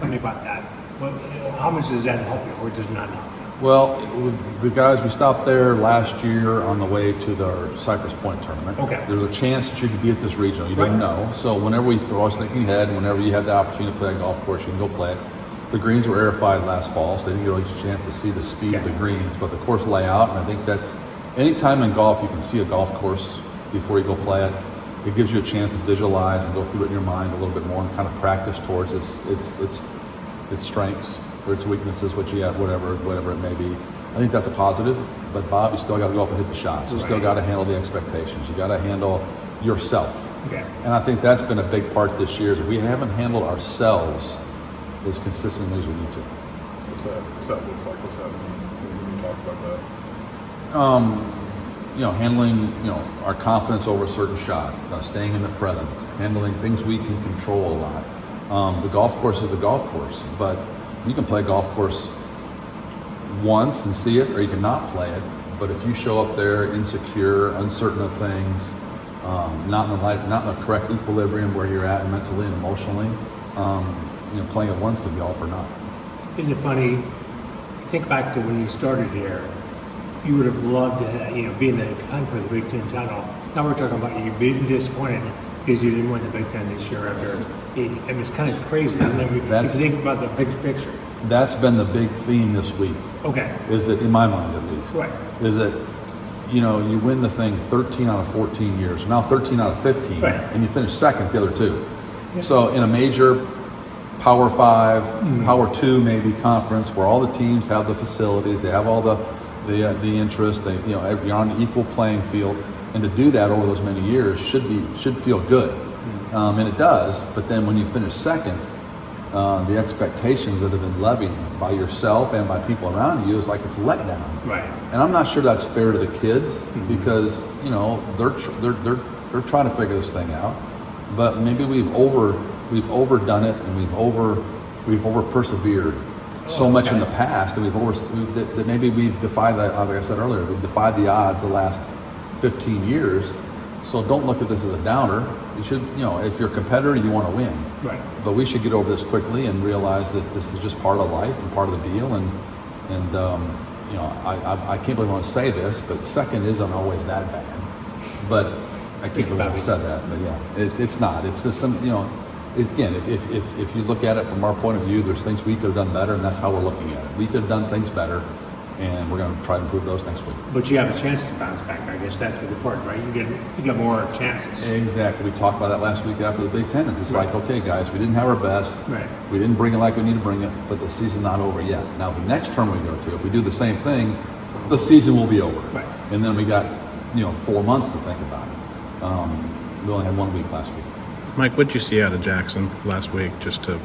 Tell me about that. Well, how much does that help you, or does not help you? Well, the guys, we stopped there last year on the way to the Cypress Point tournament. Okay. There's a chance that you could be at this regional. You didn't know. So whenever I was thinking ahead, whenever you had the opportunity to play a golf course, you can go play it. The greens were aerified last fall, so they didn't get a chance to see the speed of the greens, but the course layout, and I think that's, anytime in golf you can see a golf course before you go play it, it gives you a chance to visualize and go through it in your mind a little bit more and kind of practice towards its strengths or its weaknesses, what you have, whatever it may be. I think that's a positive, but Bob, you still got to go up and hit the shots. You still got to handle the expectations. You got to handle yourself. Okay. And I think that's been a big part this year is we haven't handled ourselves as consistently as we need to. What's that look like? What's that mean when you talk about that? Handling, our confidence over a certain shot, staying in the present, handling things we can control a lot. The golf course is the golf course, but you can play a golf course once and see it, or you can not play it. But if you show up there insecure, uncertain of things, not in the correct equilibrium where you're at mentally and emotionally, playing it once can be all for naught. Isn't it funny? Think back to when you started here. You would have loved to, be in the hunt for the Big Ten title. Now we're talking about you being disappointed because you didn't win the Big Ten this year after. It's kind of crazy, isn't it? If you think about the big picture. That's been the big theme this week. Okay. Is that, in my mind at least? Right. Is that, you win the thing 13 out of 14 years, now 13 out of 15, right, and you finish second the other two. Yeah. So in a major Power 5, Power 2 maybe conference where all the teams have the facilities, they have all the interest, you're on an equal playing field, and to do that over those many years should feel good, and it does. But then when you finish second, the expectations that have been levied by yourself and by people around you is like it's a letdown. Right. And I'm not sure that's fair to the kids because they're trying to figure this thing out, but maybe we've overdone it and we've over persevered so much in the past that that maybe we've defied that. Like I said earlier, we've defied the odds the last 15 years. So don't look at this as a downer. You should, if you're a competitor, you want to win. Right. But we should get over this quickly and realize that this is just part of life and part of the deal. And I can't believe I want to say this, but second isn't always that bad. But I can't believe I said that. But yeah, it's not. It's just some, again, if you look at it from our point of view, there's things we could have done better, and that's how we're looking at it. We could have done things better, and we're going to try to improve those next week. But you have a chance to bounce back. I guess that's the part, right? You get more chances. Exactly. We talked about that last week after the Big Ten. It's like, okay, guys, we didn't have our best. Right. We didn't bring it like we need to bring it, but the season's not over yet. Now, the next term we go to, if we do the same thing, the season will be over. Right. And then we got, 4 months to think about it. We only had 1 week last week. Mike, what did you see out of Jackson last week? Just to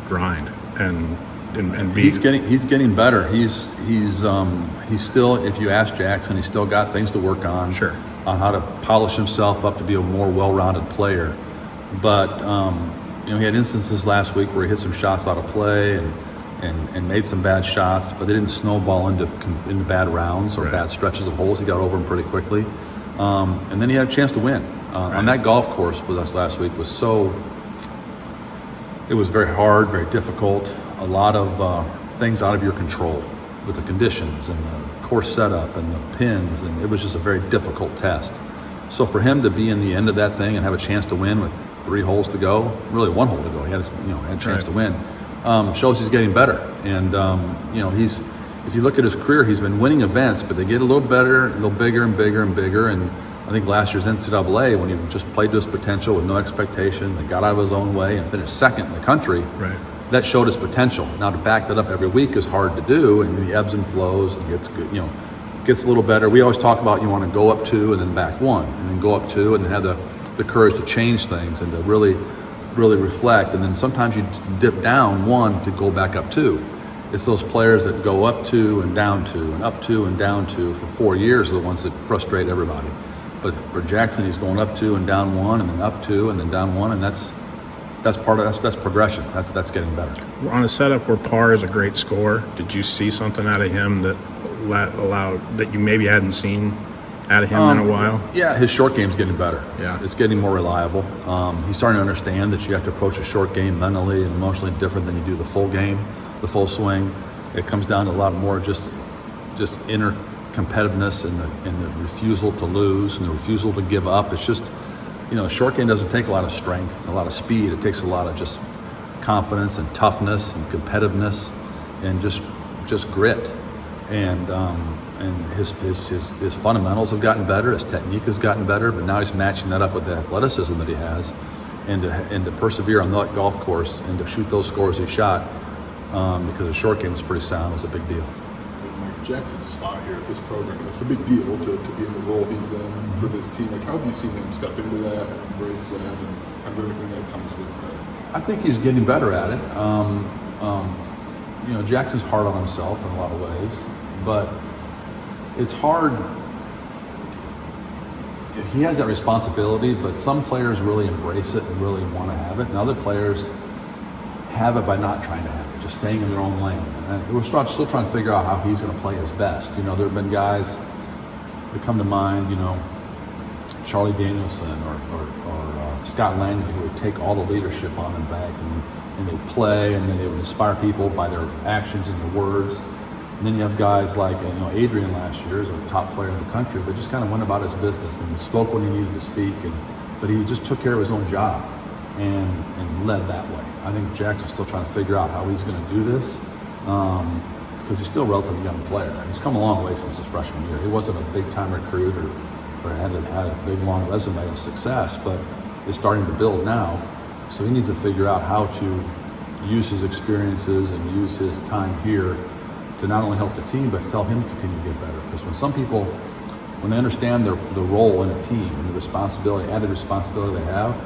grind and be. He's getting better. He's still. If you ask Jackson, he's still got things to work on. Sure. On how to polish himself up to be a more well-rounded player. But he had instances last week where he hit some shots out of play and made some bad shots, but they didn't snowball into bad rounds or bad stretches of holes. He got over them pretty quickly, and then he had a chance to win. On that golf course with us last week it was very hard, very difficult, a lot of things out of your control with the conditions and the course setup and the pins, and it was just a very difficult test. So for him to be in the end of that thing and have a chance to win with 3 holes to go, really 1 hole to go, he had a chance to win, shows he's getting better. And if you look at his career, he's been winning events, but they get a little better, a little bigger and bigger and bigger. And I think last year's NCAA, when he just played to his potential with no expectation, and got out of his own way and finished second in the country, that showed his potential. Now to back that up every week is hard to do, and the ebbs and flows, and gets good, gets a little better. We always talk about you want to go up 2 and then back 1, and then go up 2 and then have the courage to change things and to really reflect. And then sometimes you dip down 1 to go back up 2. It's those players that go up 2 and down 2 and up 2 and down 2 for 4 years are the ones that frustrate everybody. But for Jackson, he's going up 2 and down 1 and then up 2 and then down 1, and that's progression. That's getting better. On a setup where par is a great score, did you see something out of him that allowed that you maybe hadn't seen out of him in a while? Yeah, his short game's getting better. Yeah. It's getting more reliable. He's starting to understand that you have to approach a short game mentally and emotionally different than you do the full game, the full swing. It comes down to a lot more just inner competitiveness and the refusal to lose and the refusal to give up. It's just, a short game doesn't take a lot of strength, a lot of speed. It takes a lot of just confidence and toughness and competitiveness and just grit. And his fundamentals have gotten better, his technique has gotten better, but now he's matching that up with the athleticism that he has, and to persevere on that golf course and to shoot those scores he shot, because the short game was pretty sound, was a big deal. Mike Jackson's spot here at this program, it's a big deal to be in the role he's in for this team. Like, how have you seen him step into that and embrace that and kind of everything that comes with that? I think he's getting better at it. Jackson's hard on himself in a lot of ways, but it's hard. He has that responsibility, but some players really embrace it and really want to have it, and other players have it by not trying to have it, just staying in their own lane. And we're still trying to figure out how he's going to play his best. There have been guys that come to mind, Charlie Danielson or Scott Langley, who would take all the leadership on them back and they'd play, and then they would inspire people by their actions and their words. And then you have guys like Adrian last year is a top player in the country, but just kind of went about his business and spoke when he needed to speak, but he just took care of his own job and led that way. I think Jackson's still trying to figure out how he's going to do this, because he's still a relatively young player. He's come a long way since his freshman year. He wasn't a big-time recruit or had a big, long resume of success, but is starting to build now. So he needs to figure out how to use his experiences and use his time here to not only help the team, but to help him continue to get better. Because when some people, when they understand the role in a team and the added responsibility they have,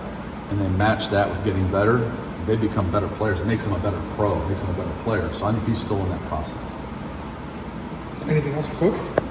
and they match that with getting better, they become better players. It makes them a better pro, it makes them a better player. So I think he's still in that process. Anything else for Coach?